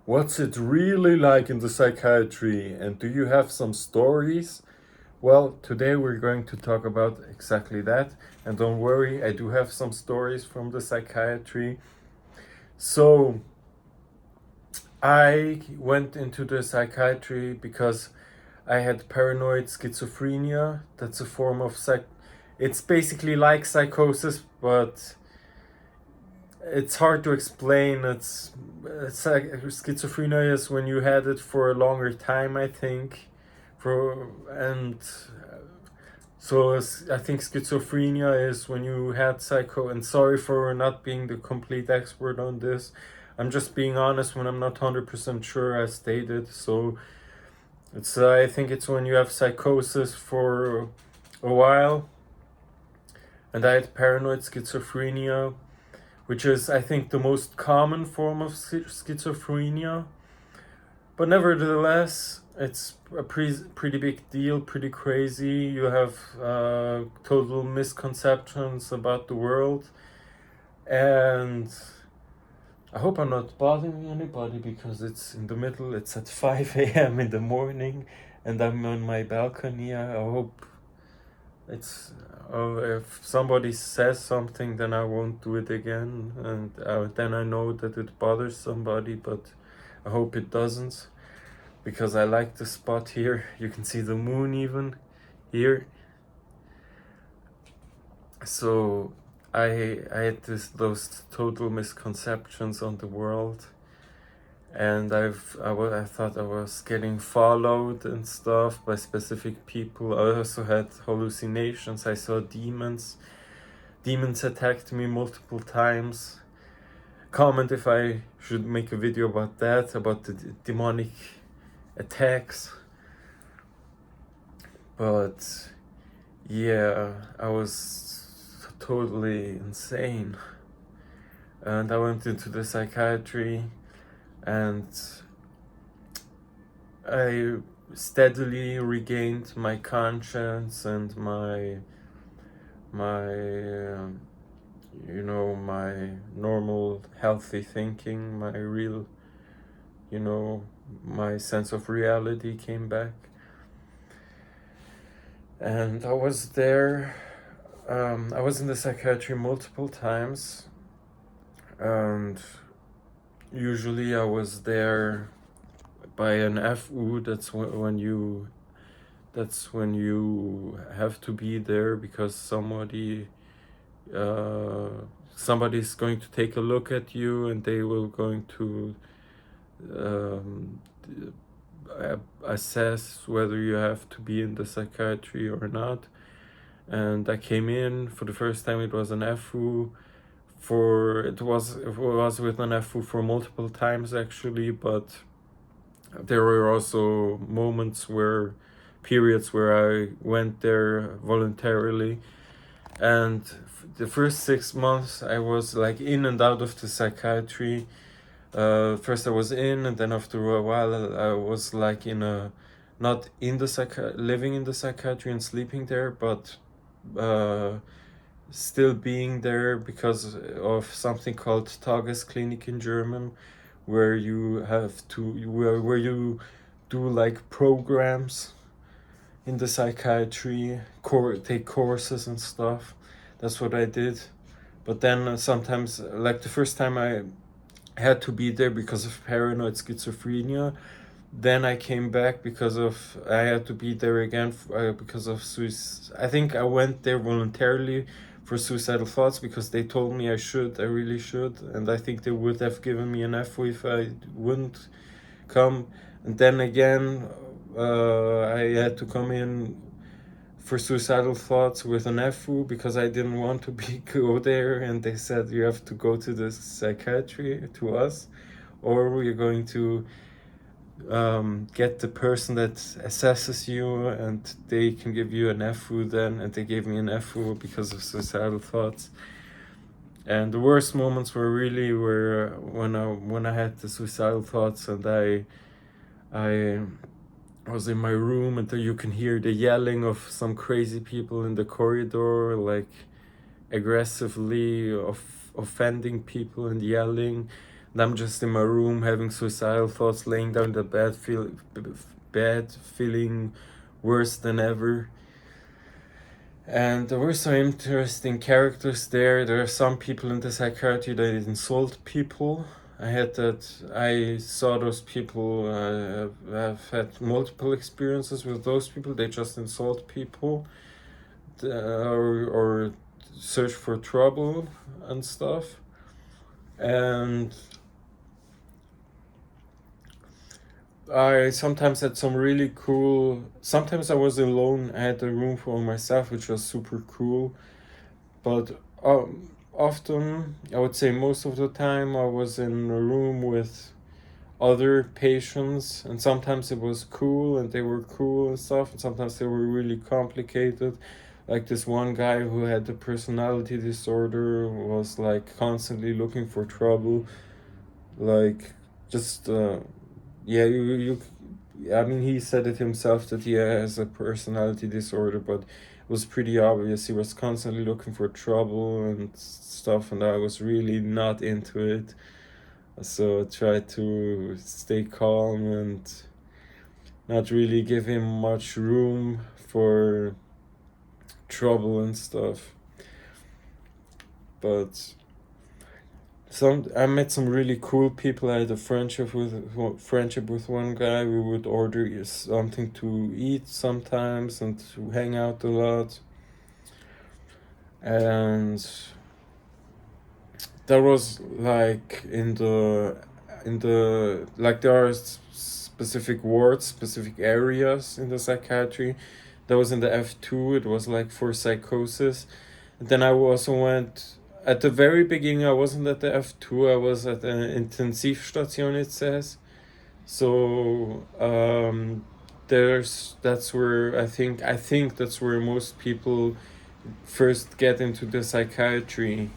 What's it really like in the psychiatry, and do you have some stories? Well, today we're going to talk about exactly that. And don't worry, I do have some stories from the psychiatry. So, I went into the psychiatry because I had paranoid schizophrenia. That's a form of it's basically like psychosis, but it's hard to explain. It's like schizophrenia is when you had it for a longer time, I think. For and so I think schizophrenia is when you had psycho. And sorry for not being the complete expert on this. I'm just being honest when I'm not 100% sure. I stated so. It's I think it's when you have psychosis for a while, and I had paranoid schizophrenia, which is, I think, the most common form of schizophrenia. But nevertheless, it's a pretty big deal, pretty crazy. You have total misconceptions about the world. And I hope I'm not bothering anybody because it's in the middle, it's at 5 a.m. in the morning, and I'm on my balcony. I hope it's if somebody says something, then I won't do it again, and then I know that it bothers somebody, but I hope it doesn't, because I like the spot here. You can see the moon even here. So I had those total misconceptions on the world, and I thought I was getting followed and stuff by specific people. I also had hallucinations. I saw demons. Demons attacked me multiple times. Comment if I should make a video about that, about the demonic attacks. But yeah, I was totally insane. And I went into the psychiatry, and I steadily regained my conscience and my my normal healthy thinking, my real, my sense of reality came back. And I was there. I was in the psychiatry multiple times, and usually I was there by an FU. That's when you have to be there because somebody's going to take a look at you, and they will going to assess whether you have to be in the psychiatry or not. And I came in for the first time. It was an FU. It was with an FU for multiple times actually, but there were also periods where I went there voluntarily. And the first 6 months I was like in and out of the psychiatry. First I was in, and then after a while I was like not in the living in the psychiatry and sleeping there, but still being there because of something called Tagesklinik in German, where you where you do like programs in the psychiatry, take courses and stuff. That's what I did. But then sometimes, like the first time I had to be there because of paranoid schizophrenia. Then I came back because I had to be there again because of suicide. I think I went there voluntarily for suicidal thoughts because they told me I really should, and I think they would have given me an FO if I wouldn't come. And then again, I had to come in for suicidal thoughts with an FU because I didn't want to go there, and they said you have to go to the psychiatry, to us, or we're going to get the person that assesses you, and they can give you an FU then. And they gave me an FU because of suicidal thoughts. And the worst moments were really when I had the suicidal thoughts, and I was in my room, and you can hear the yelling of some crazy people in the corridor, like aggressively offending people and yelling. and I'm just in my room having suicidal thoughts, laying down in the bed, feeling worse than ever. And there were some interesting characters there. There are some people in the psychiatry that insult people. I saw those people. I've had multiple experiences with those people. They just insult people, or search for trouble and stuff. And I sometimes had some really cool. Sometimes I was alone. I had a room for myself, which was super cool. But often, I would say most of the time, I was in a room with other patients, and sometimes it was cool and they were cool and stuff, and sometimes they were really complicated. Like this one guy who had a personality disorder was like constantly looking for trouble, like just yeah, I mean, he said it himself that he has a personality disorder, but it was pretty obvious. He was constantly looking for trouble and stuff, and I was really not into it. So I tried to stay calm and not really give him much room for trouble and stuff. But I met some really cool people. I had a friendship with one guy. We would order something to eat sometimes and to hang out a lot. And there was like in the like there are specific wards, specific areas in the psychiatry. That was in the F2. It was like for psychosis. And then I also went at the very beginning. I wasn't at the F2. I was at the Intensivstation, it says. So that's where I think that's where most people first get into the psychiatry.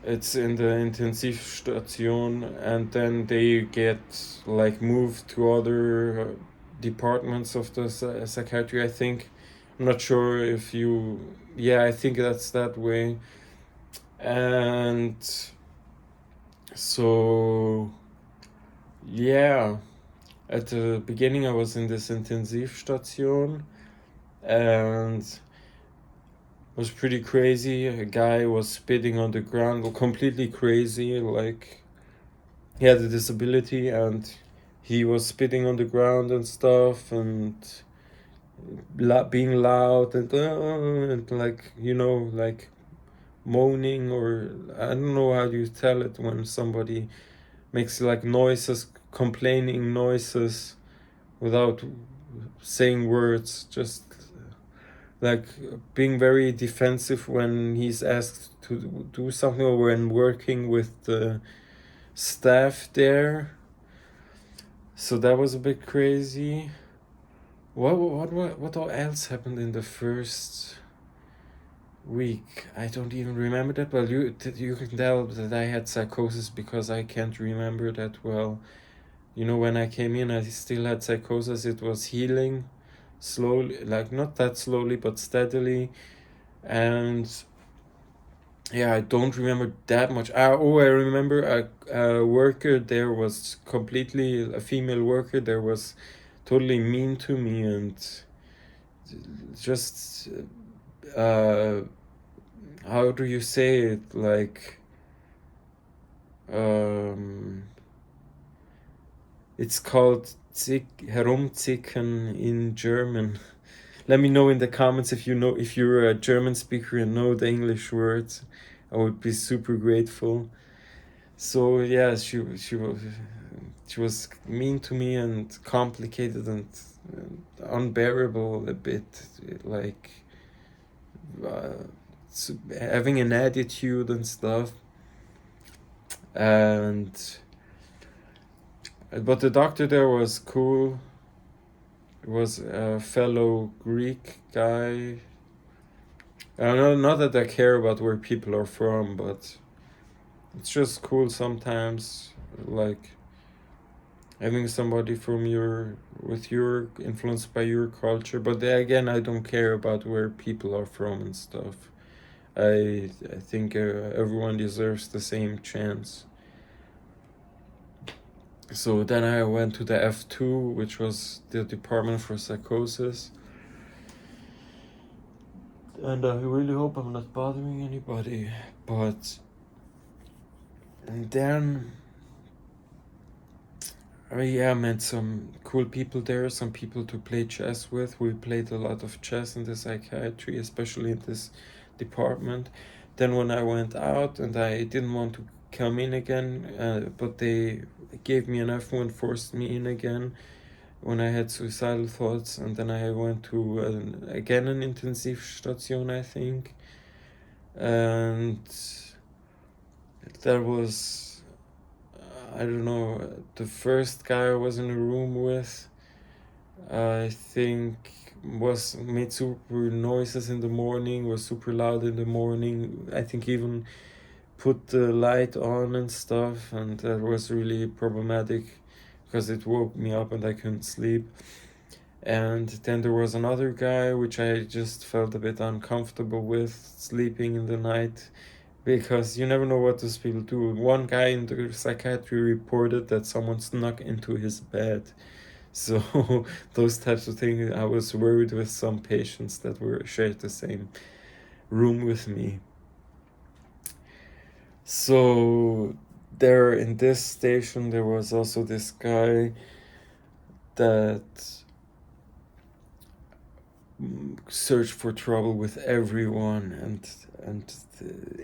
It's in the Intensivstation, and then they get like moved to other departments of the psychiatry, I think. I'm not sure if you... Yeah, I think that's that way. And so, yeah, at the beginning I was in this Intensivstation, and it was pretty crazy. A guy was spitting on the ground, completely crazy, like he had a disability, and he was spitting on the ground and stuff, and being loud and like, you know, like moaning, or I don't know how you tell it when somebody makes like noises, complaining noises without saying words, just like being very defensive when he's asked to do something, or when working with the staff there. So that was a bit crazy. What else happened in the first week? I don't even remember that well. You can tell that I had psychosis because I can't remember that well. You know, when I came in, I still had psychosis. It was healing slowly, like not that slowly, but steadily. And yeah, I don't remember that much. I remember a worker there was completely, a female worker there was totally mean to me, and just how do you say it, like it's called herumzicken in German. Let me know in the comments if you know, if you're a German speaker and know the English words. I would be super grateful. So yeah, she was mean to me and complicated and unbearable a bit, like having an attitude and stuff. But the doctor there was cool. It was a fellow Greek guy. I don't know, not that I care about where people are from, but it's just cool sometimes, like having somebody from influenced by your culture. But then again, I don't care about where people are from and stuff. I think everyone deserves the same chance. So then I went to the F2, which was the Department for Psychosis. And I really hope I'm not bothering anybody. And then I met some cool people there, some people to play chess with. We played a lot of chess in the psychiatry, especially in this department. Then when I went out and I didn't want to come in again, but they gave me an F1 and forced me in again when I had suicidal thoughts. And then I went to again an Intensivstation, I think. And that was, I don't know, the first guy I was in a room with, I think, made super noises in the morning, was super loud in the morning. I think even put the light on and stuff, and that was really problematic because it woke me up and I couldn't sleep. And then there was another guy which I just felt a bit uncomfortable with, sleeping in the night, because you never know what those people do. One guy in the psychiatry reported that someone snuck into his bed. So those types of things, I was worried with some patients that were shared the same room with me. So there in this station, there was also this guy that searched for trouble with everyone and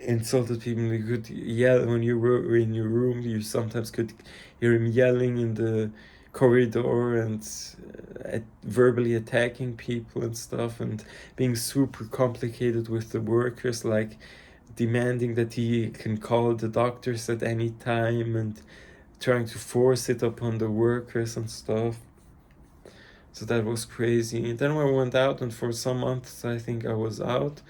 insulted people. You could yell when you were in your room. You sometimes could hear him yelling in the corridor and verbally attacking people and stuff, and being super complicated with the workers, like demanding that he can call the doctors at any time and trying to force it upon the workers and stuff. So that was crazy. And then I went out, and for some months I think I was out.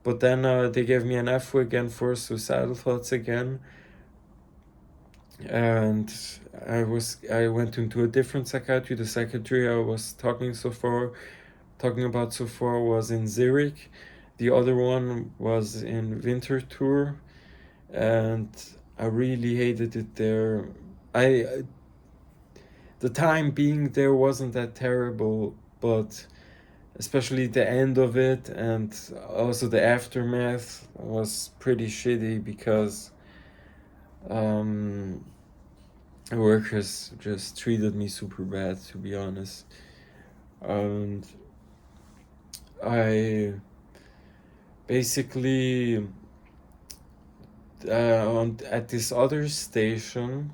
But then they gave me an F again for suicidal thoughts again. And I went into a different psychiatry. The psychiatry I was talking about so far was in Zurich. The other one was in Winterthur, and I really hated it there. The time being there wasn't that terrible, but especially the end of it and also the aftermath was pretty shitty because workers just treated me super bad, to be honest. And I basically at this other station,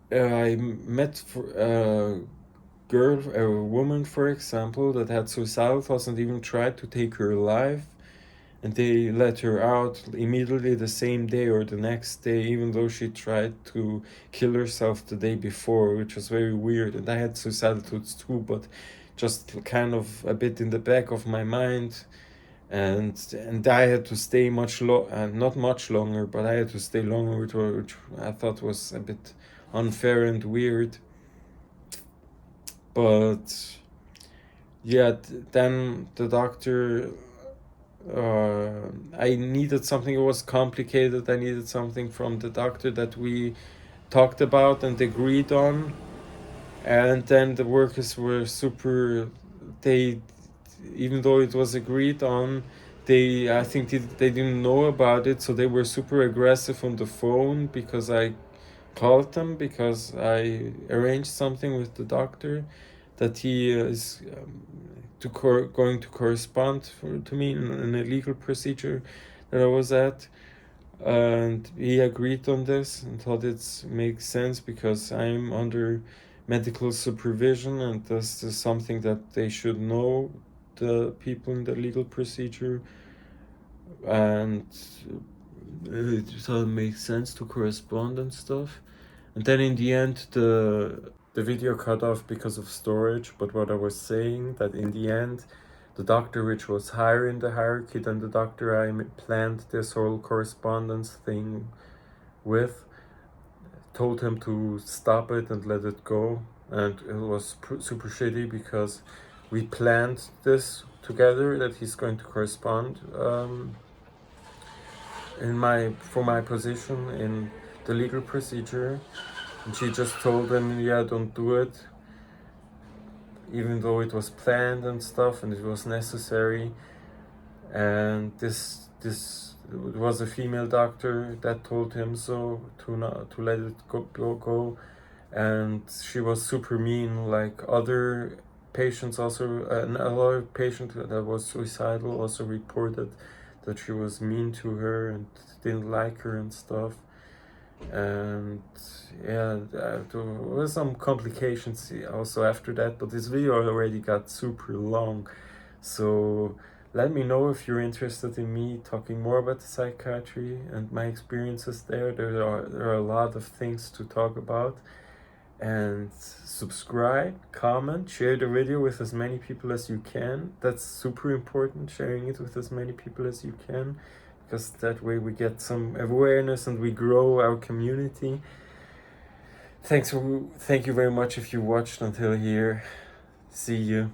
I met a woman, for example, that had suicidal thoughts and even tried to take her life, and they let her out immediately the same day or the next day, even though she tried to kill herself the day before, which was very weird. And I had suicidal thoughts too, but just kind of a bit in the back of my mind. And I had to stay not much longer, but I had to stay longer, which I thought was a bit unfair and weird. But yeah, then the doctor, I needed something. It was complicated. I needed something from the doctor that we talked about and agreed on. And then the workers were super, even though it was agreed on, I think they didn't know about it, so they were super aggressive on the phone because I called them, because I arranged something with the doctor that he is going to correspond to me in a legal procedure that I was at. And he agreed on this and thought it makes sense because I'm under medical supervision, and this is something that they should know, the people in the legal procedure, and it thought it makes sense to correspond and stuff. And then in the end, the video cut off because of storage. But what I was saying, that in the end, the doctor which was higher in the hierarchy than the doctor I planned this whole correspondence thing with, told him to stop it and let it go. And it was super shitty because we planned this together, that he's going to correspond for my position in the legal procedure. And she just told him, yeah, don't do it, even though it was planned and stuff and it was necessary. And this it was a female doctor that told him so, to let it go. And she was super mean, like other patients also, another patient that was suicidal also reported that she was mean to her and didn't like her and stuff. And yeah, there were some complications also after that, but this video already got super long. So let me know if you're interested in me talking more about the psychiatry and my experiences there. There are a lot of things to talk about. And subscribe, comment, share the video with as many people as you can. That's super important, sharing it with as many people as you can, because that way we get some awareness and we grow our community. Thank you very much if you watched until here. See you.